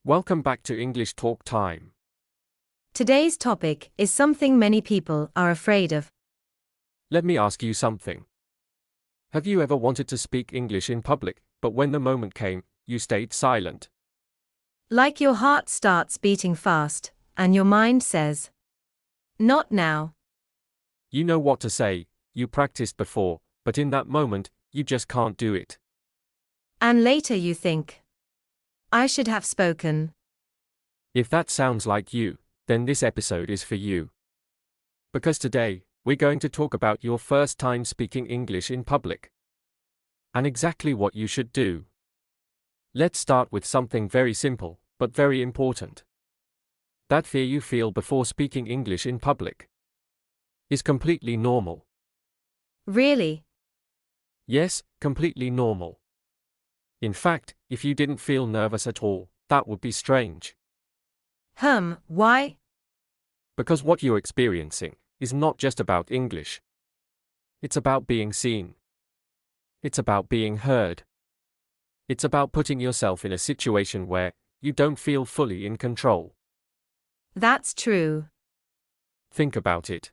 Welcome back to English Talk Time. Today's topic is something many people are afraid of. Let me ask you something. Have you ever wanted to speak English in public, but when the moment came, you stayed silent? Like your heart starts beating fast, and your mind says, "Not now." You know what to say, you practiced before, but in that moment, you just can't do it. And later you think, "I should have spoken." If that sounds like you, then this episode is for you. Because today, we're going to talk about your first time speaking English in public. And exactly what you should do. Let's start with something very simple, but very important. That fear you feel before speaking English in public is completely normal. Really? Yes, completely normal. In fact, if you didn't feel nervous at all, that would be strange. Why? Because what you're experiencing is not just about English. It's about being seen. It's about being heard. It's about putting yourself in a situation where you don't feel fully in control. That's true. Think about it.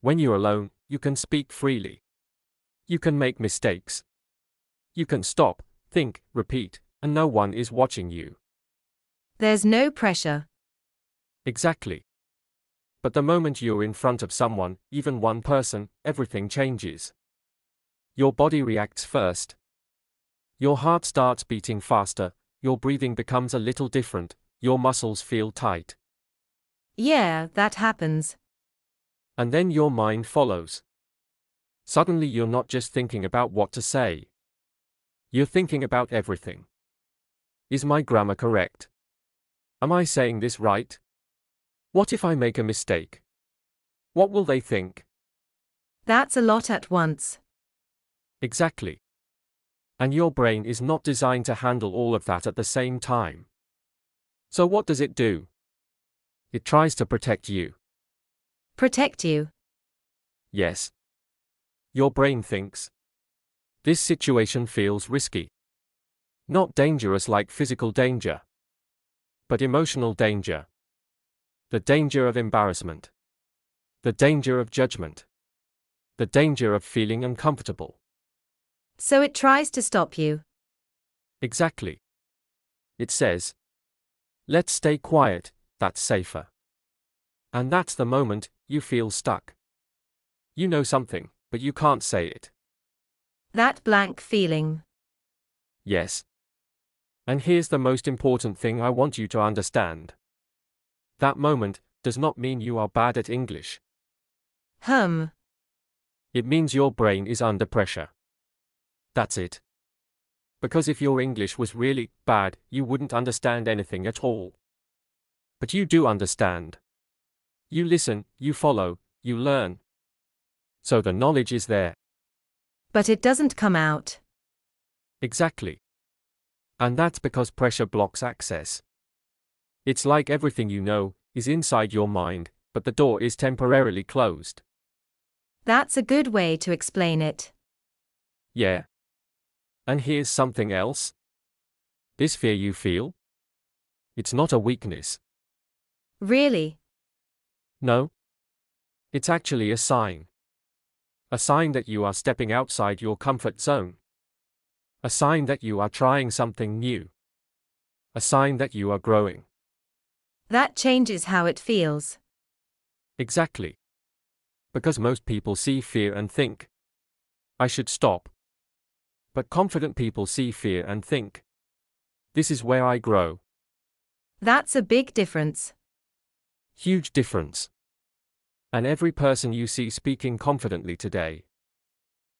When you're alone, you can speak freely. You can make mistakes. You can stop, think, repeat, and no one is watching you. There's no pressure. Exactly. But the moment you're in front of someone, even one person, everything changes. Your body reacts first. Your heart starts beating faster, your breathing becomes a little different, your muscles feel tight. Yeah, that happens. And then your mind follows. Suddenly you're not just thinking about what to say. You're thinking about everything. Is my grammar correct? Am I saying this right? What if I make a mistake? What will they think? That's a lot at once. Exactly. And your brain is not designed to handle all of that at the same time. So what does it do? It tries to protect you. Protect you? Yes. Your brain thinks, this situation feels risky. Not dangerous like physical danger, but emotional danger. The danger of embarrassment. The danger of judgment. The danger of feeling uncomfortable. So it tries to stop you. Exactly. It says, let's stay quiet, that's safer. And that's the moment you feel stuck. You know something, but you can't say it. That blank feeling. Yes. And here's the most important thing I want you to understand. That moment does not mean you are bad at English. It means your brain is under pressure. That's it. Because if your English was really bad, you wouldn't understand anything at all. But you do understand. You listen, you follow, you learn. So the knowledge is there. But it doesn't come out. Exactly. And that's because pressure blocks access. It's like everything you know is inside your mind, but the door is temporarily closed. That's a good way to explain it. Yeah. And here's something else. This fear you feel? It's not a weakness. Really? No. It's actually a sign. A sign that you are stepping outside your comfort zone. A sign that you are trying something new. A sign that you are growing. That changes how it feels. Exactly. Because most people see fear and think, I should stop. But confident people see fear and think, this is where I grow. That's a big difference. Huge difference. And every person you see speaking confidently today,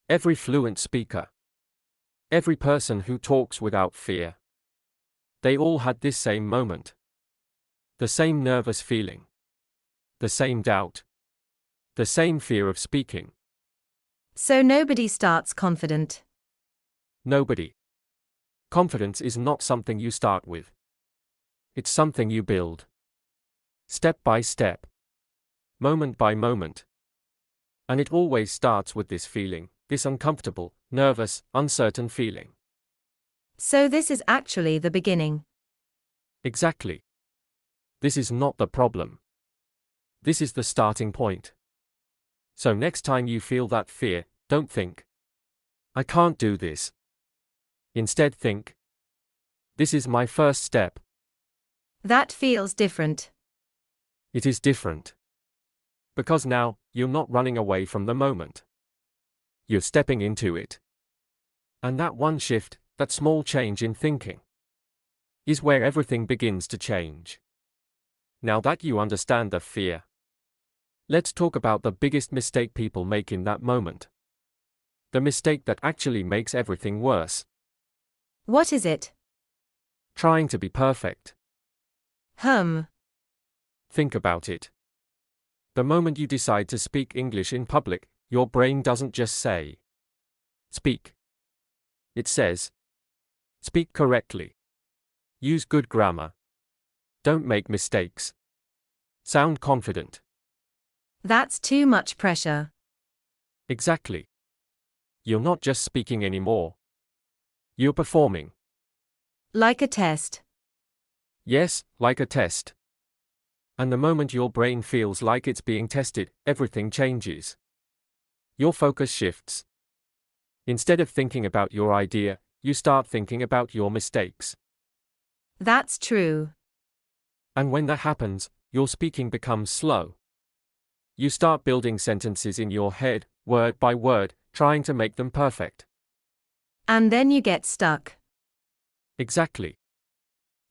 every fluent speaker, every person who talks without fear, they all had this same moment. The same nervous feeling. The same doubt. The same fear of speaking. So nobody starts confident. Nobody. Confidence is not something you start with. It's something you build. Step by step. Moment by moment. And it always starts with this feeling, this uncomfortable, nervous, uncertain feeling. So this is actually the beginning. Exactly. This is not the problem. This is the starting point. So next time you feel that fear, don't think, I can't do this. Instead think, this is my first step. That feels different. It is different. Because now, you're not running away from the moment. You're stepping into it. And that one shift, that small change in thinking, is where everything begins to change. Now that you understand the fear, let's talk about the biggest mistake people make in that moment. The mistake that actually makes everything worse. What is it? Trying to be perfect. Think about it. The moment you decide to speak English in public, your brain doesn't just say, speak. It says, speak correctly. Use good grammar. Don't make mistakes. Sound confident. That's too much pressure. Exactly. You're not just speaking anymore. You're performing. Like a test. Yes, like a test. And the moment your brain feels like it's being tested, everything changes. Your focus shifts. Instead of thinking about your idea, you start thinking about your mistakes. That's true. And when that happens, your speaking becomes slow. You start building sentences in your head, word by word, trying to make them perfect. And then you get stuck. Exactly.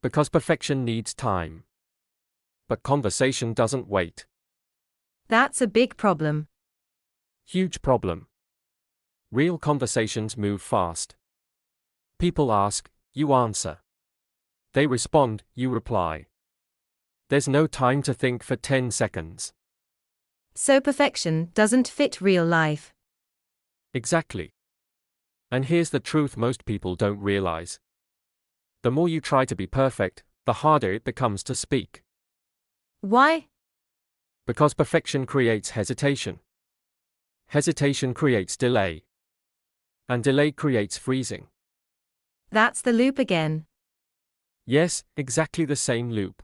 Because perfection needs time. But conversation doesn't wait. That's a big problem. Huge problem. Real conversations move fast. People ask, you answer. They respond, you reply. There's no time to think for 10 seconds. So perfection doesn't fit real life. Exactly. And here's the truth most people don't realize. The more you try to be perfect, the harder it becomes to speak. Why? Because perfection creates hesitation. Hesitation creates delay. And delay creates freezing. That's the loop again. Yes, exactly the same loop.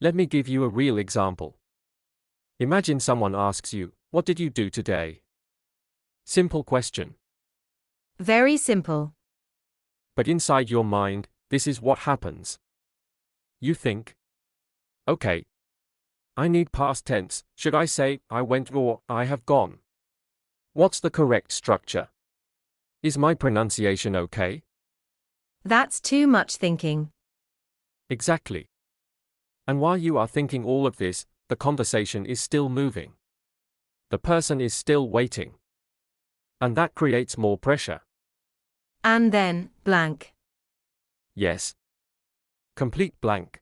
Let me give you a real example. Imagine someone asks you, what did you do today? Simple question. Very simple. But inside your mind, this is what happens. You think, okay, I need past tense. Should I say, I went or I have gone? What's the correct structure? Is my pronunciation okay? That's too much thinking. Exactly. And while you are thinking all of this, the conversation is still moving. The person is still waiting. And that creates more pressure. And then, blank. Yes. Complete blank.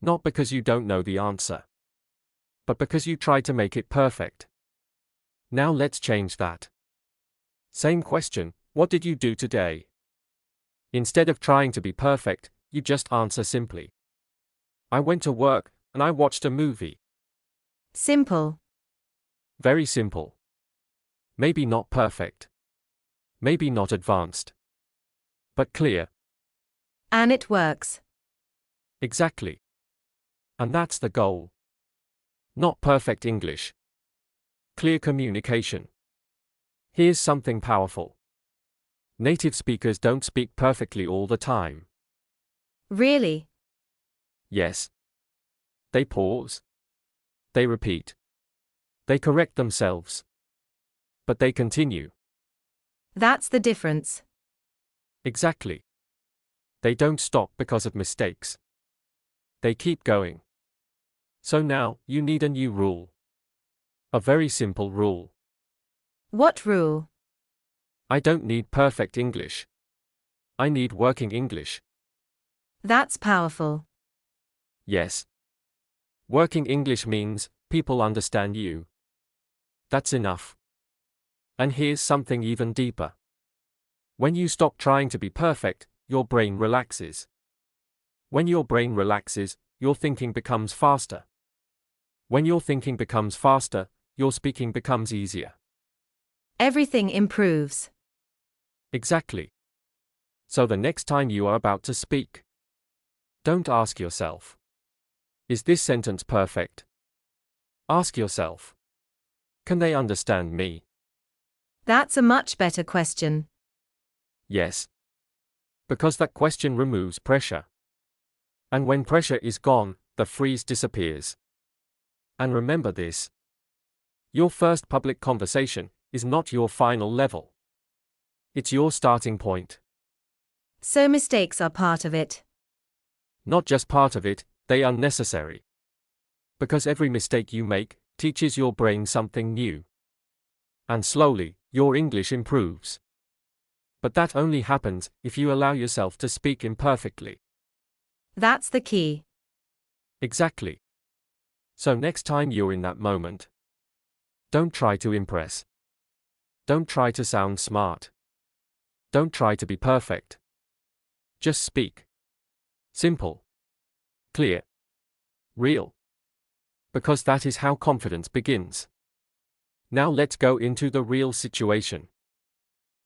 Not because you don't know the answer, but because you try to make it perfect. Now let's change that. Same question, what did you do today? Instead of trying to be perfect, you just answer simply. I went to work, and I watched a movie. Simple. Very simple. Maybe not perfect. Maybe not advanced. But clear. And it works. Exactly. And that's the goal. Not perfect English. Clear communication. Here's something powerful. Native speakers don't speak perfectly all the time. Really? Yes. They pause. They repeat. They correct themselves. But they continue. That's the difference. Exactly. They don't stop because of mistakes. They keep going. So now, you need a new rule. A very simple rule. What rule? I don't need perfect English. I need working English. That's powerful. Yes. Working English means, people understand you. That's enough. And here's something even deeper. When you stop trying to be perfect, your brain relaxes. When your brain relaxes, your thinking becomes faster. When your thinking becomes faster, your speaking becomes easier. Everything improves. Exactly. So the next time you are about to speak, Don't ask yourself, is this sentence perfect? Ask yourself, can they understand me? That's a much better question. Yes. Because that question removes pressure. And when pressure is gone, the freeze disappears. And remember this. Your first public conversation is not your final level. It's your starting point. So mistakes are part of it. Not just part of it, they are necessary. Because every mistake you make teaches your brain something new. And slowly, your English improves. But that only happens if you allow yourself to speak imperfectly. That's the key. Exactly. So next time you're in that moment, don't try to impress. Don't try to sound smart. Don't try to be perfect. Just speak. Simple. Clear. Real. Because that is how confidence begins. Now let's go into the real situation.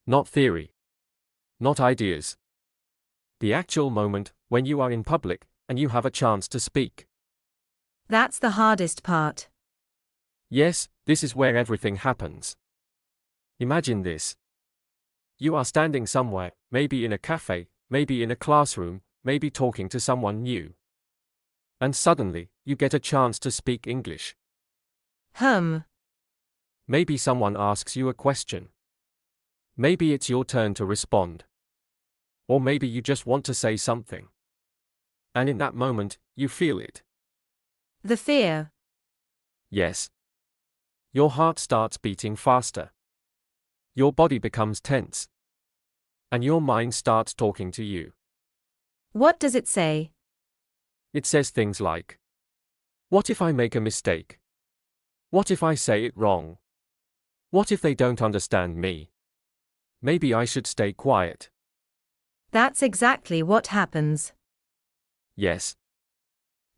Not theory. Not ideas. The actual moment when you are in public and you have a chance to speak. That's the hardest part. Yes, this is where everything happens. Imagine this. You are standing somewhere, maybe in a cafe, maybe in a classroom, maybe talking to someone new. And suddenly, you get a chance to speak English. Maybe someone asks you a question. Maybe it's your turn to respond. Or maybe you just want to say something. And in that moment, you feel it. The fear. Yes. Your heart starts beating faster. Your body becomes tense. And your mind starts talking to you. What does it say? It says things like, what if I make a mistake? What if I say it wrong? What if they don't understand me? Maybe I should stay quiet. That's exactly what happens. Yes.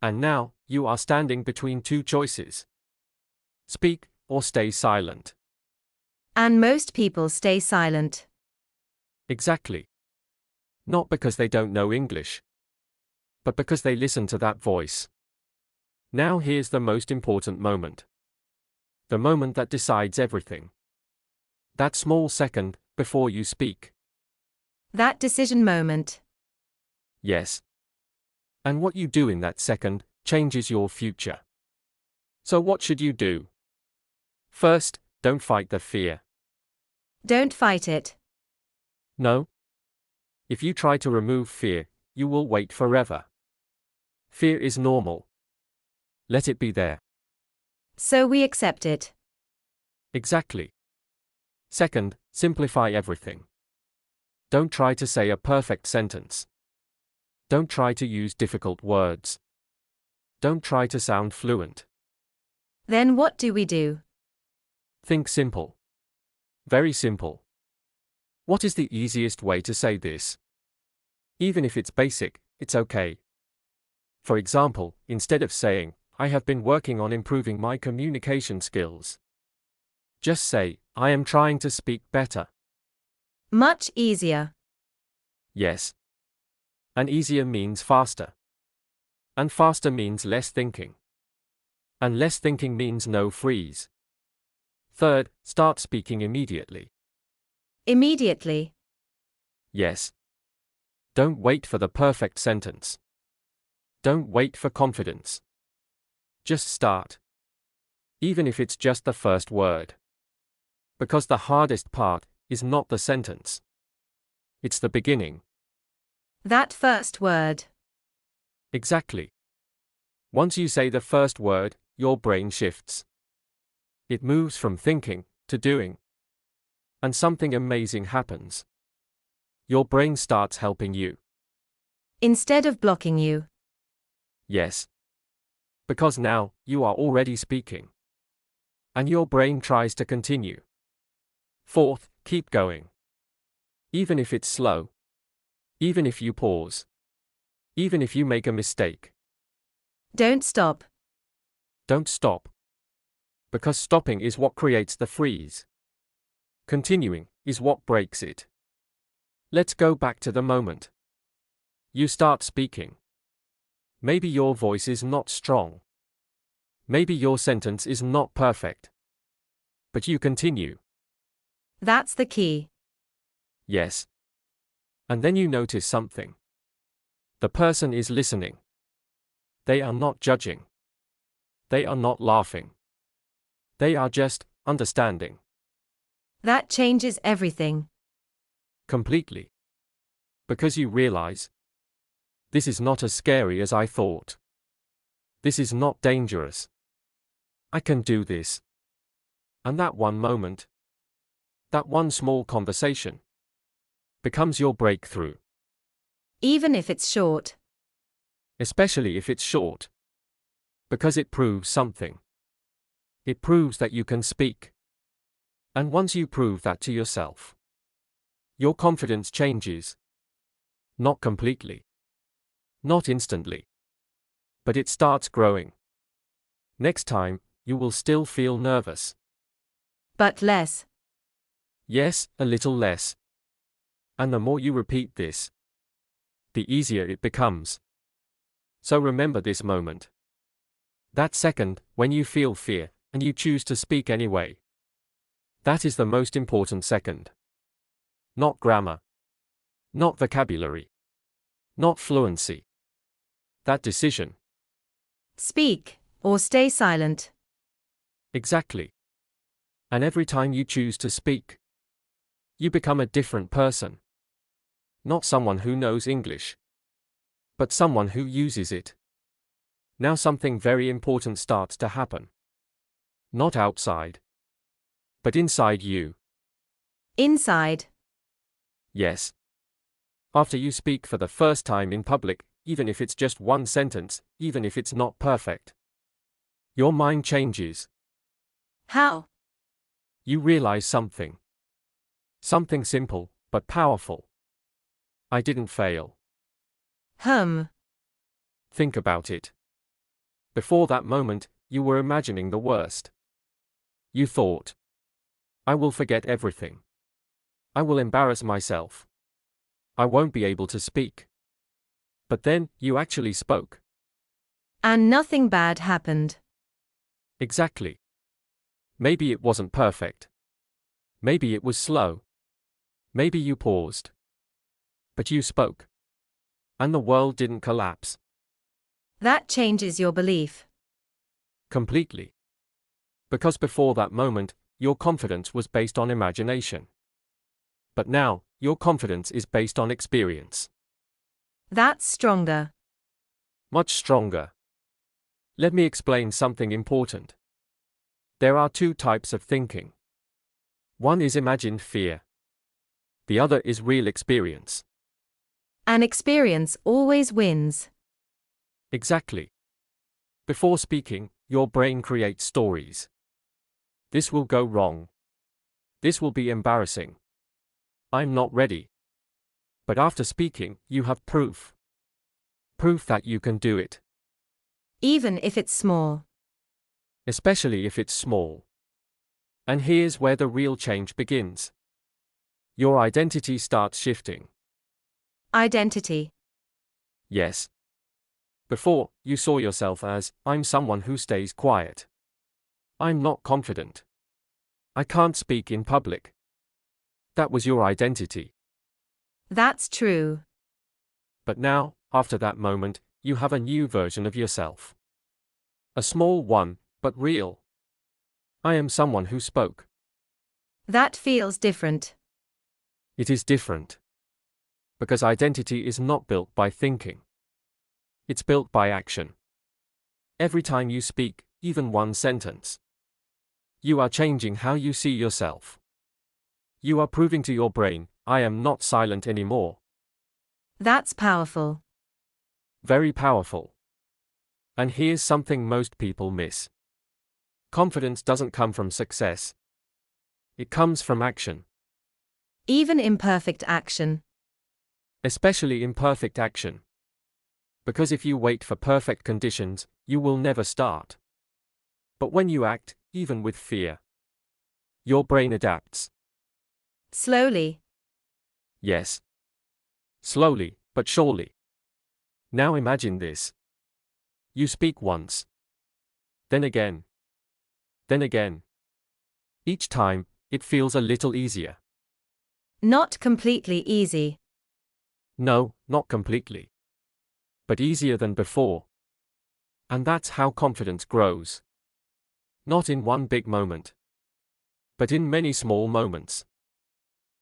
And now, you are standing between two choices. Speak, or stay silent. And most people stay silent. Exactly. Not because they don't know English, but because they listen to that voice. Now here's the most important moment. The moment that decides everything. That small second, before you speak. That decision moment. Yes. And what you do in that second changes your future. So what should you do? First, don't fight the fear. Don't fight it. No. If you try to remove fear, you will wait forever. Fear is normal. Let it be there. So we accept it. Exactly. Second, simplify everything. Don't try to say a perfect sentence. Don't try to use difficult words. Don't try to sound fluent. Then what do we do? Think simple. Very simple. What is the easiest way to say this? Even if it's basic, it's okay. For example, instead of saying, I have been working on improving my communication skills. Just say, I am trying to speak better. Much easier. Yes. And easier means faster. And faster means less thinking. And less thinking means no freeze. Third, start speaking immediately. Immediately. Yes. Don't wait for the perfect sentence. Don't wait for confidence. Just start. Even if it's just the first word. Because the hardest part is not the sentence. It's the beginning. That first word. Exactly. Once you say the first word, your brain shifts. It moves from thinking to doing. And something amazing happens. Your brain starts helping you. Instead of blocking you. Yes. Because now, you are already speaking. And your brain tries to continue. Fourth, keep going. Even if it's slow. Even if you pause. Even if you make a mistake. Don't stop. Don't stop. Because stopping is what creates the freeze. Continuing is what breaks it. Let's go back to the moment. You start speaking. Maybe your voice is not strong. Maybe your sentence is not perfect. But you continue. That's the key. Yes. And then you notice something. The person is listening. They are not judging. They are not laughing. They are just understanding. That changes everything. Completely. Because you realize, this is not as scary as I thought. This is not dangerous. I can do this. And that one moment, that one small conversation, becomes your breakthrough. Even if it's short. Especially if it's short. Because it proves something. It proves that you can speak. And once you prove that to yourself, your confidence changes. Not completely. Not instantly. But it starts growing. Next time, you will still feel nervous. But less. Yes, a little less. And the more you repeat this, the easier it becomes. So remember this moment. That second, when you feel fear, and you choose to speak anyway. That is the most important second. Not grammar. Not vocabulary. Not fluency. That decision. Speak, or stay silent. Exactly. And every time you choose to speak, you become a different person. Not someone who knows English, but someone who uses it. Now something very important starts to happen. Not outside, but inside you. Inside. Yes. After you speak for the first time in public, even if it's just one sentence, even if it's not perfect, your mind changes. How? You realize something. Something simple, but powerful. I didn't fail. Think about it. Before that moment, you were imagining the worst. You thought, I will forget everything. I will embarrass myself. I won't be able to speak. But then, you actually spoke. And nothing bad happened. Exactly. Maybe it wasn't perfect. Maybe it was slow. Maybe you paused. But you spoke. And the world didn't collapse. That changes your belief. Completely. Because before that moment, your confidence was based on imagination. But now, your confidence is based on experience. That's stronger. Much stronger. Let me explain something important. There are two types of thinking. One is imagined fear. The other is real experience. An experience always wins. Exactly. Before speaking, your brain creates stories. This will go wrong. This will be embarrassing. I'm not ready. But after speaking, you have proof. Proof that you can do it. Even if it's small. Especially if it's small. And here's where the real change begins. Your identity starts shifting. Identity. Yes. Before, you saw yourself as, I'm someone who stays quiet. I'm not confident. I can't speak in public. That was your identity. That's true. But now, after that moment, you have a new version of yourself. A small one, but real. I am someone who spoke. That feels different. It is different. Because identity is not built by thinking. It's built by action. Every time you speak, even one sentence, you are changing how you see yourself. You are proving to your brain, I am not silent anymore. That's powerful. Very powerful. And here's something most people miss. Confidence doesn't come from success. It comes from action. Even imperfect action. Especially imperfect action. Because if you wait for perfect conditions, you will never start. But when you act, even with fear, your brain adapts. Slowly. Yes. Slowly, but surely. Now imagine this. You speak once. Then again. Then again. Each time, it feels a little easier. Not completely easy. No, not completely. But easier than before. And that's how confidence grows. Not in one big moment, but in many small moments.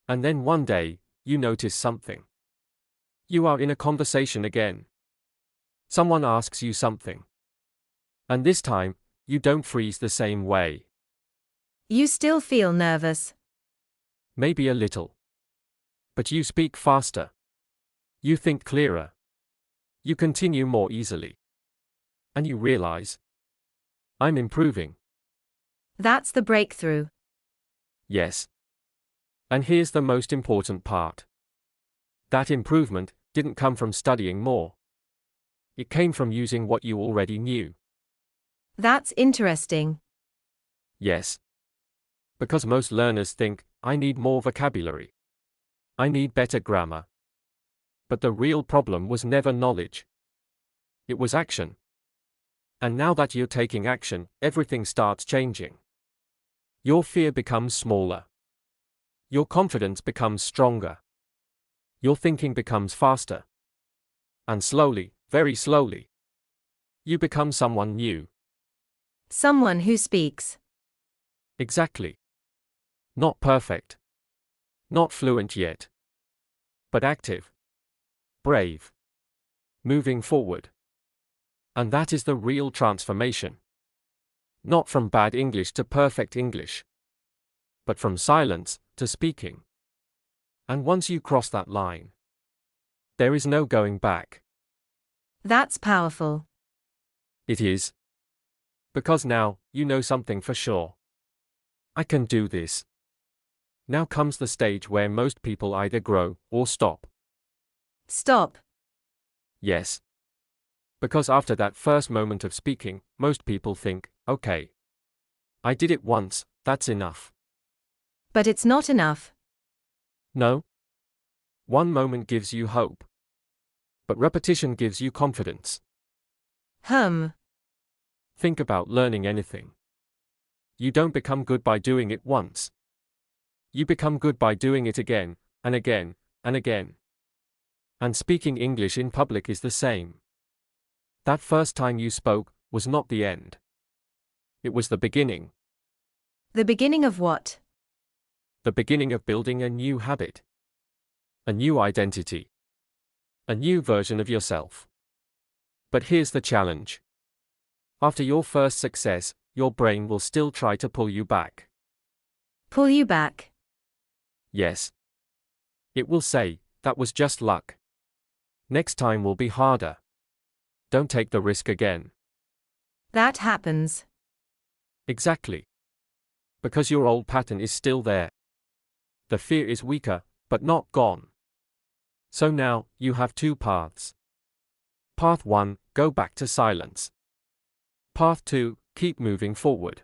And then one day, you notice something. You are in a conversation again. Someone asks you something. And this time, you don't freeze the same way. You still feel nervous. Maybe a little. But you speak faster. You think clearer. You continue more easily. And you realize, I'm improving. That's the breakthrough. Yes. And here's the most important part. That improvement didn't come from studying more. It came from using what you already knew. That's interesting. Yes. Because most learners think, I need more vocabulary. I need better grammar. But the real problem was never knowledge. It was action. And now that you're taking action, everything starts changing. Your fear becomes smaller. Your confidence becomes stronger. Your thinking becomes faster. And slowly, very slowly, you become someone new. Someone who speaks. Exactly. Not perfect. Not fluent yet. But active. Brave. Moving forward. And that is the real transformation. Not from bad English to perfect English. But from silence to speaking. And once you cross that line, there is no going back. That's powerful. It is. Because now, you know something for sure. I can do this. Now comes the stage where most people either grow or stop. Stop. Yes. Because after that first moment of speaking, most people think, okay. I did it once, that's enough. But it's not enough. No. One moment gives you hope. But repetition gives you confidence. Think about learning anything. You don't become good by doing it once. You become good by doing it again, and again, and again. And speaking English in public is the same. That first time you spoke was not the end. It was the beginning. The beginning of what? The beginning of building a new habit. A new identity. A new version of yourself. But here's the challenge. After your first success, your brain will still try to pull you back. Pull you back. Yes. It will say, that was just luck. Next time will be harder. Don't take the risk again. That happens. Exactly. Because your old pattern is still there. The fear is weaker, but not gone. So now, you have two paths. Path 1, go back to silence. Path 2, keep moving forward.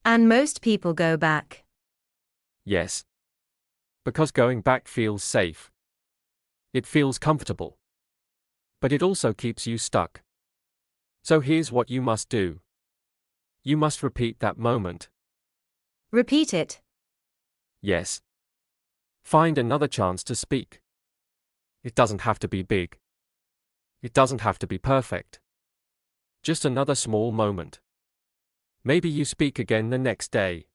And most people go back. Yes. Because going back feels safe. It feels comfortable. But it also keeps you stuck. So here's what you must do. You must repeat that moment. Repeat it. Yes. Find another chance to speak. It doesn't have to be big. It doesn't have to be perfect. Just another small moment. Maybe you speak again the next day.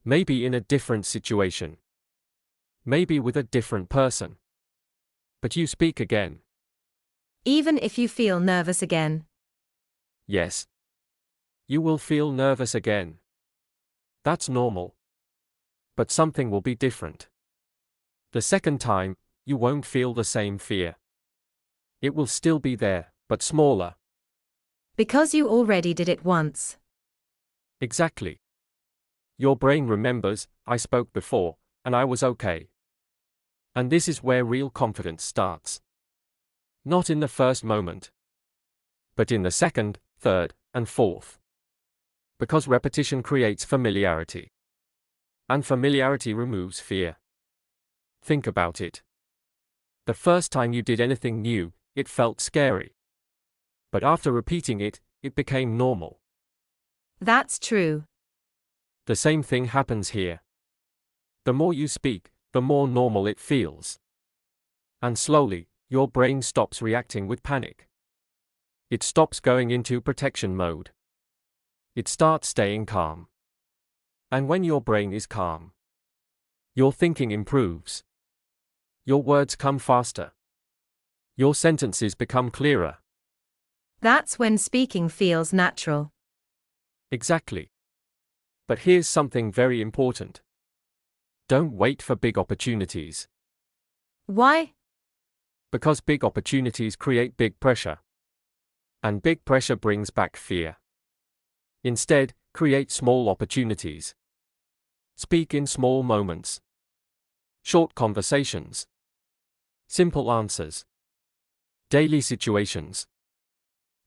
Maybe in a different situation. Maybe with a different person. But you speak again. Even if you feel nervous again. Yes. You will feel nervous again. That's normal. But something will be different. The second time, you won't feel the same fear. It will still be there, but smaller. Because you already did it once. Exactly. Your brain remembers, I spoke before, and I was okay. And this is where real confidence starts. Not in the first moment, but in the second, third, and fourth. Because repetition creates familiarity. And familiarity removes fear. Think about it. The first time you did anything new, it felt scary. But after repeating it, it became normal. That's true. The same thing happens here. The more you speak, the more normal it feels. And slowly, your brain stops reacting with panic. It stops going into protection mode. It starts staying calm. And when your brain is calm, your thinking improves. Your words come faster. Your sentences become clearer. That's when speaking feels natural. Exactly. But here's something very important. Don't wait for big opportunities. Why? Because big opportunities create big pressure. And big pressure brings back fear. Instead, create small opportunities. Speak in small moments. Short conversations. Simple answers. Daily situations.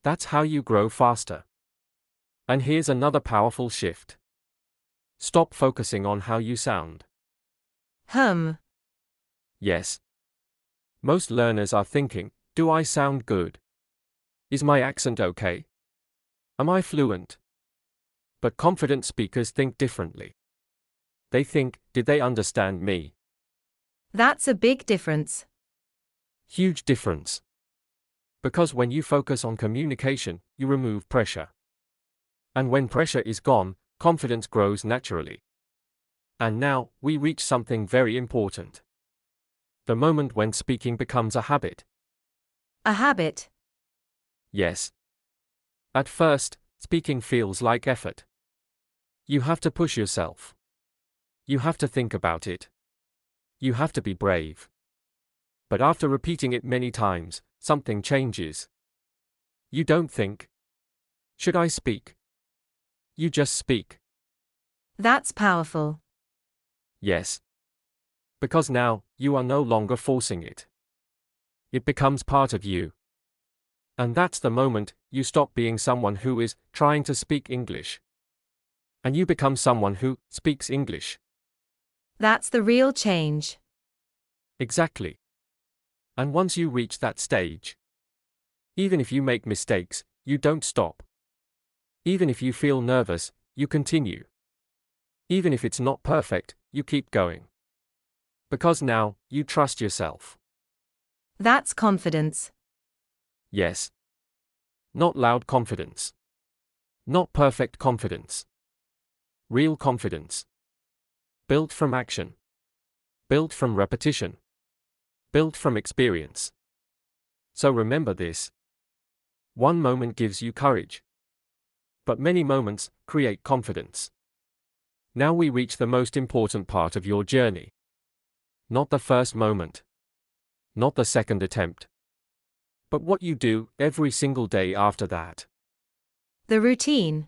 That's how you grow faster. And here's another powerful shift. Stop focusing on how you sound. Yes. Most learners are thinking, do I sound good? Is my accent okay? Am I fluent? But confident speakers think differently. They think, did they understand me? That's a big difference. Huge difference. Because when you focus on communication, you remove pressure. And when pressure is gone, confidence grows naturally. And now, we reach something very important. The moment when speaking becomes a habit. A habit. Yes. At first, speaking feels like effort. You have to push yourself. You have to think about it. You have to be brave. But after repeating it many times, something changes. You don't think, should I speak? You just speak. That's powerful. Yes. Because now, you are no longer forcing it. It becomes part of you. And that's the moment you stop being someone who is trying to speak English. And you become someone who speaks English. That's the real change. Exactly. And once you reach that stage, even if you make mistakes, you don't stop. Even if you feel nervous, you continue. Even if it's not perfect, you keep going. Because now, you trust yourself. That's confidence. Yes. Not loud confidence. Not perfect confidence. Real confidence. Built from action. Built from repetition. Built from experience. So remember this. One moment gives you courage. But many moments create confidence. Now we reach the most important part of your journey. Not the first moment. Not the second attempt. But what you do every single day after that. The routine.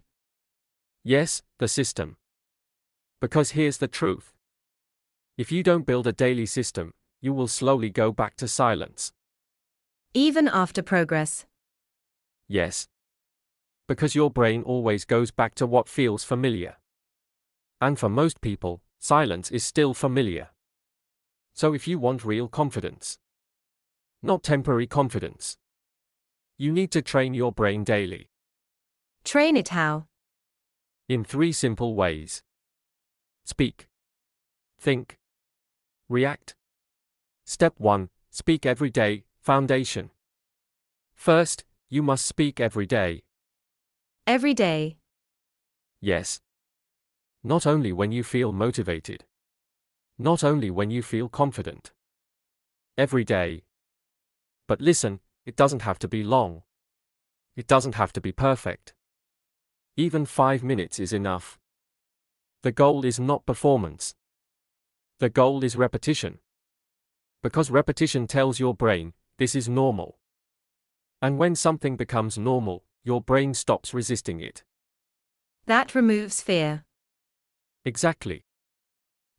Yes, the system. Because here's the truth. If you don't build a daily system, you will slowly go back to silence. Even after progress. Yes. Because your brain always goes back to what feels familiar. And for most people, silence is still familiar. So if you want real confidence, not temporary confidence, you need to train your brain daily. Train it how? In 3 simple ways. Speak. Think. React. Step 1. Speak every day. Foundation. First, you must speak every day. Every day. Yes. Not only when you feel motivated. Not only when you feel confident. Every day. But listen, it doesn't have to be long. It doesn't have to be perfect. Even 5 minutes is enough. The goal is not performance. The goal is repetition. Because repetition tells your brain, this is normal. And when something becomes normal, your brain stops resisting it. That removes fear. Exactly.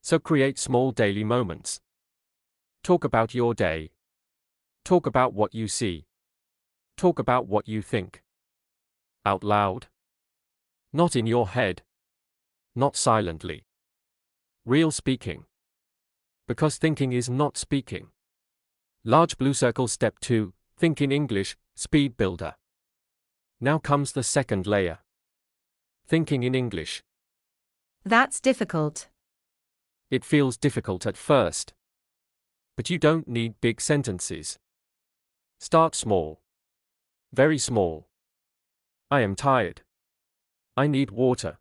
So create small daily moments. Talk about your day. Talk about what you see. Talk about what you think. Out loud. Not in your head. Not silently. Real speaking. Because thinking is not speaking. Large blue circle. Step 2. Think in English, speed builder. Now comes the second layer. Thinking in English. That's difficult. It feels difficult at first. But you don't need big sentences. Start small. Very small. I am tired. I need water.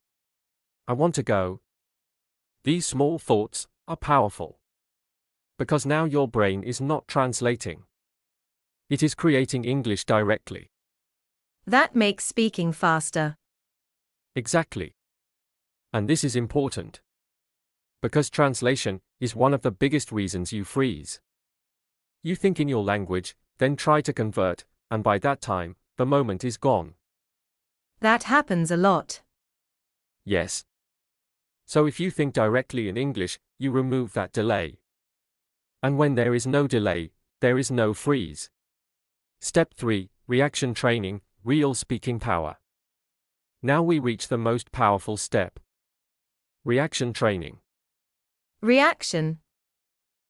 I want to go. These small thoughts are powerful. Because now your brain is not translating. It is creating English directly. That makes speaking faster. Exactly. And this is important. Because translation is one of the biggest reasons you freeze. You think in your language, then try to convert, and by that time, the moment is gone. That happens a lot. Yes. So if you think directly in English, you remove that delay. And when there is no delay, there is no freeze. Step 3, Reaction Training, Real Speaking Power. Now we reach the most powerful step. Reaction training. Reaction.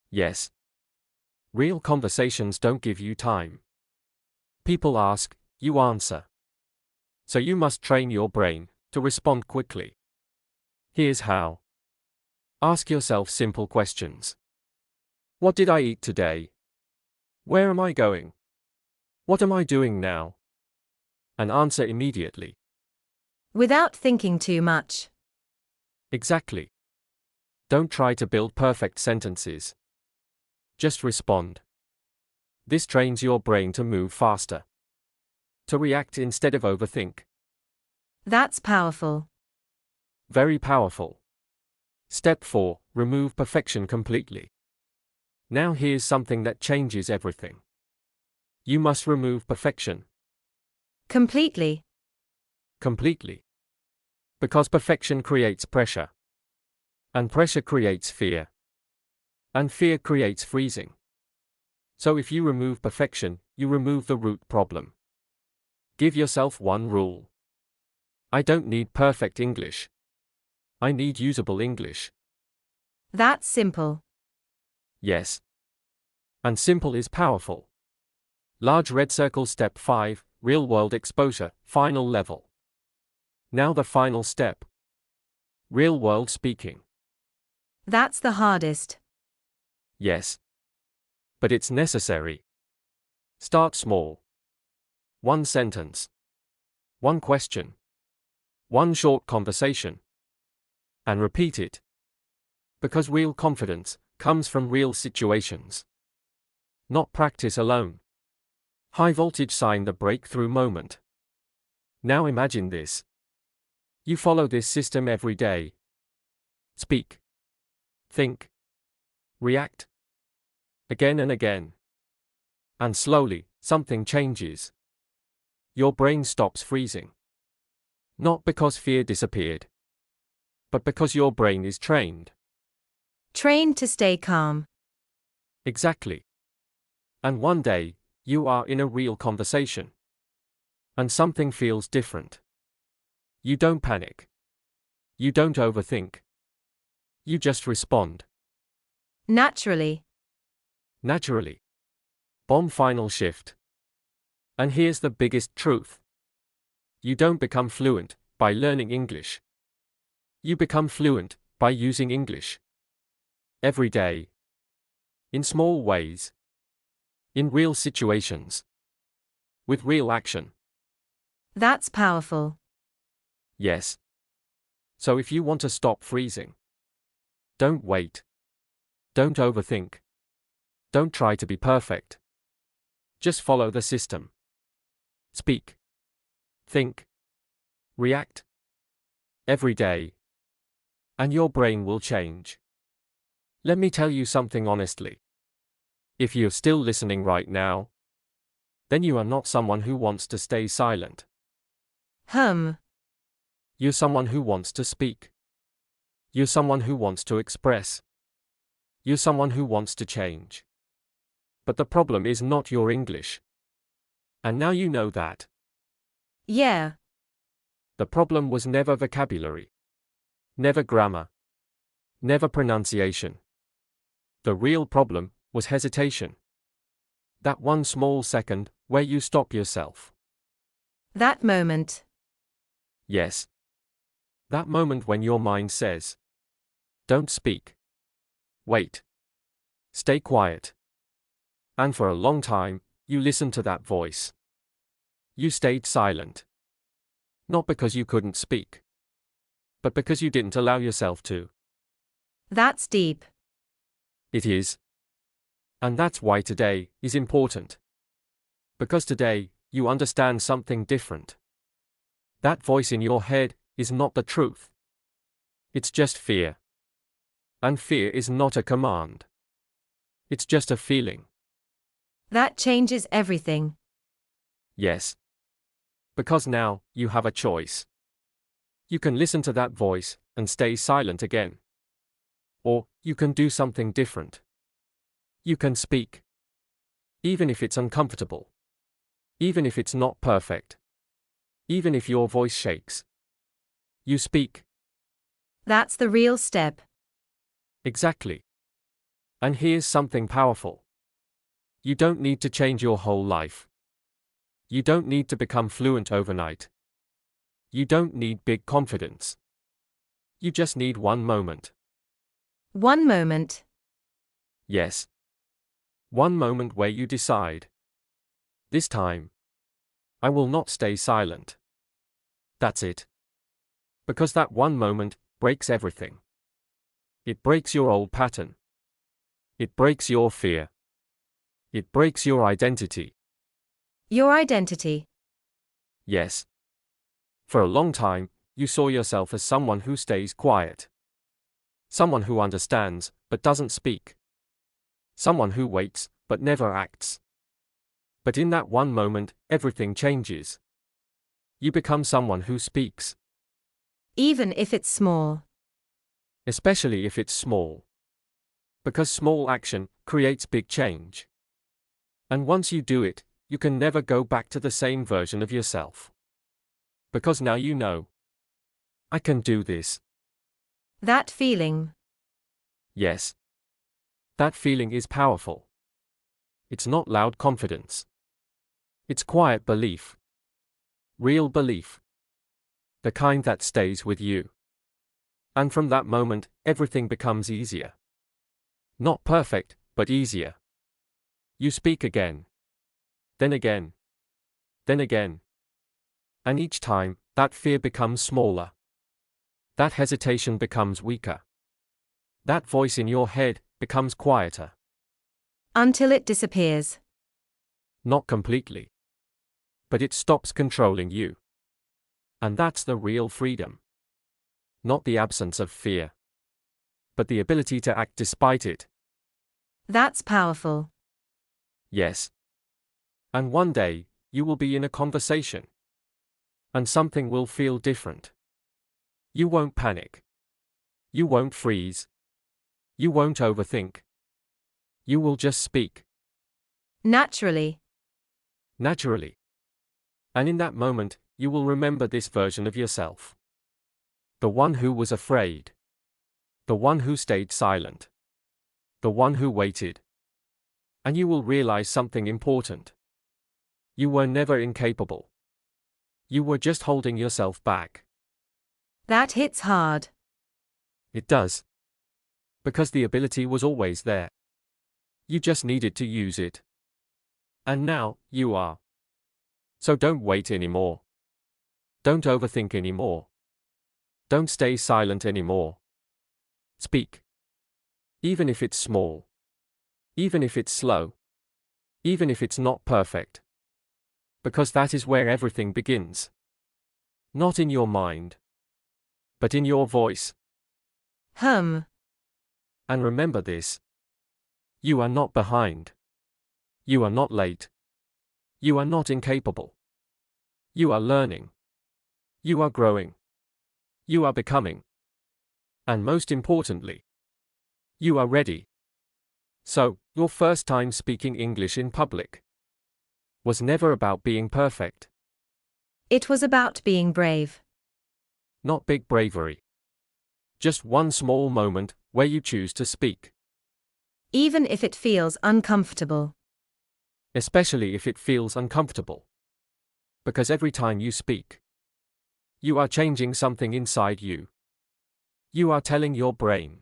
Yes. Real conversations don't give you time. People ask, you answer. So you must train your brain to respond quickly. Here's how. Ask yourself simple questions. What did I eat today? Where am I going? What am I doing now? And answer immediately. Without thinking too much. Exactly. Don't try to build perfect sentences. Just respond. This trains your brain to move faster. To react instead of overthink. That's powerful. Very powerful. Step 4, Remove perfection completely. Now here's something that changes everything. You must remove perfection. Completely. Completely. Because perfection creates pressure. And pressure creates fear. And fear creates freezing. So if you remove perfection, you remove the root problem. Give yourself one rule. I don't need perfect English. I need usable English. That's simple. Yes. And simple is powerful. Large red circle. Step 5, Real-world exposure, final level. Now the final step. Real-world speaking. That's the hardest. Yes. But it's necessary. Start small. One sentence. One question. One short conversation. And repeat it. Because real confidence comes from real situations. Not practice alone. High voltage sign, the breakthrough moment. Now imagine this. You follow this system every day. Speak. Think. React. Again and again. And slowly, something changes. Your brain stops freezing. Not because fear disappeared. But because your brain is trained. Trained to stay calm. Exactly. And one day, you are in a real conversation. And something feels different. You don't panic. You don't overthink. You just respond. Naturally. Naturally. Bomb final shift. And here's the biggest truth. You don't become fluent by learning English. You become fluent by using English. Every day. In small ways. In real situations. With real action. That's powerful. Yes. So if you want to stop freezing, don't wait. Don't overthink. Don't try to be perfect. Just follow the system. Speak. Think. React. Every day. And your brain will change. Let me tell you something honestly. If you're still listening right now, then you are not someone who wants to stay silent. You're someone who wants to speak. You're someone who wants to express. You're someone who wants to change. But the problem is not your English. And now you know that. Yeah. The problem was never vocabulary. Never grammar. Never pronunciation. The real problem was hesitation. That one small second where you stop yourself. That moment. Yes. That moment when your mind says, don't speak. Wait. Stay quiet. And for a long time, you listened to that voice. You stayed silent. Not because you couldn't speak, but because you didn't allow yourself to. That's deep. It is. And that's why today is important. Because today, you understand something different. That voice in your head is not the truth. It's just fear. And fear is not a command. It's just a feeling. That changes everything. Yes. Because now, you have a choice. You can listen to that voice and stay silent again. Or, you can do something different. You can speak. Even if it's uncomfortable. Even if it's not perfect. Even if your voice shakes. You speak. That's the real step. Exactly. And here's something powerful. You don't need to change your whole life. You don't need to become fluent overnight. You don't need big confidence. You just need one moment. One moment. Yes. One moment where you decide. This time, I will not stay silent. That's it. Because that one moment breaks everything. It breaks your old pattern. It breaks your fear. It breaks your identity. Your identity. Yes. For a long time, you saw yourself as someone who stays quiet. Someone who understands, but doesn't speak. Someone who waits, but never acts. But in that one moment, everything changes. You become someone who speaks. Even if it's small. Especially if it's small. Because small action creates big change. And once you do it, you can never go back to the same version of yourself. Because now you know. I can do this. That feeling. Yes. That feeling is powerful. It's not loud confidence. It's quiet belief. Real belief. The kind that stays with you. And from that moment, everything becomes easier. Not perfect, but easier. You speak again. Then again. Then again. And each time, that fear becomes smaller. That hesitation becomes weaker. That voice in your head becomes quieter. Until it disappears. Not completely. But it stops controlling you. And that's the real freedom. Not the absence of fear. But the ability to act despite it. That's powerful. Yes. And one day, you will be in a conversation. And something will feel different. You won't panic. You won't freeze. You won't overthink. You will just speak. Naturally. Naturally. And in that moment, you will remember this version of yourself. The one who was afraid. The one who stayed silent. The one who waited. And you will realize something important. You were never incapable. You were just holding yourself back. That hits hard. It does. Because the ability was always there. You just needed to use it. And now, you are. So don't wait anymore. Don't overthink anymore. Don't stay silent anymore. Speak. Even if it's small. Even if it's slow. Even if it's not perfect. Because that is where everything begins. Not in your mind. But in your voice. Hum. And remember this. You are not behind. You are not late. You are not incapable. You are learning. You are growing. You are becoming. And most importantly, you are ready. So, your first time speaking English in public was never about being perfect. It was about being brave. Not big bravery. Just one small moment where you choose to speak. Even if it feels uncomfortable. Especially if it feels uncomfortable. Because every time you speak, you are changing something inside you. You are telling your brain,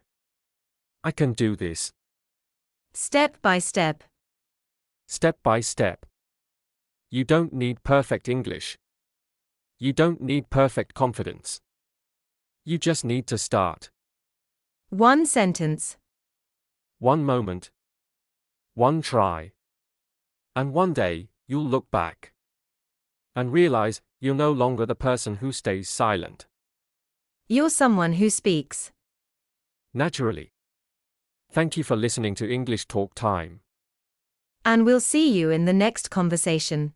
I can do this. Step by step. Step by step. You don't need perfect English. You don't need perfect confidence. You just need to start. One sentence. One moment. One try. And one day, you'll look back and realize you're no longer the person who stays silent. You're someone who speaks. Naturally. Thank you for listening to English Talk Time. And we'll see you in the next conversation.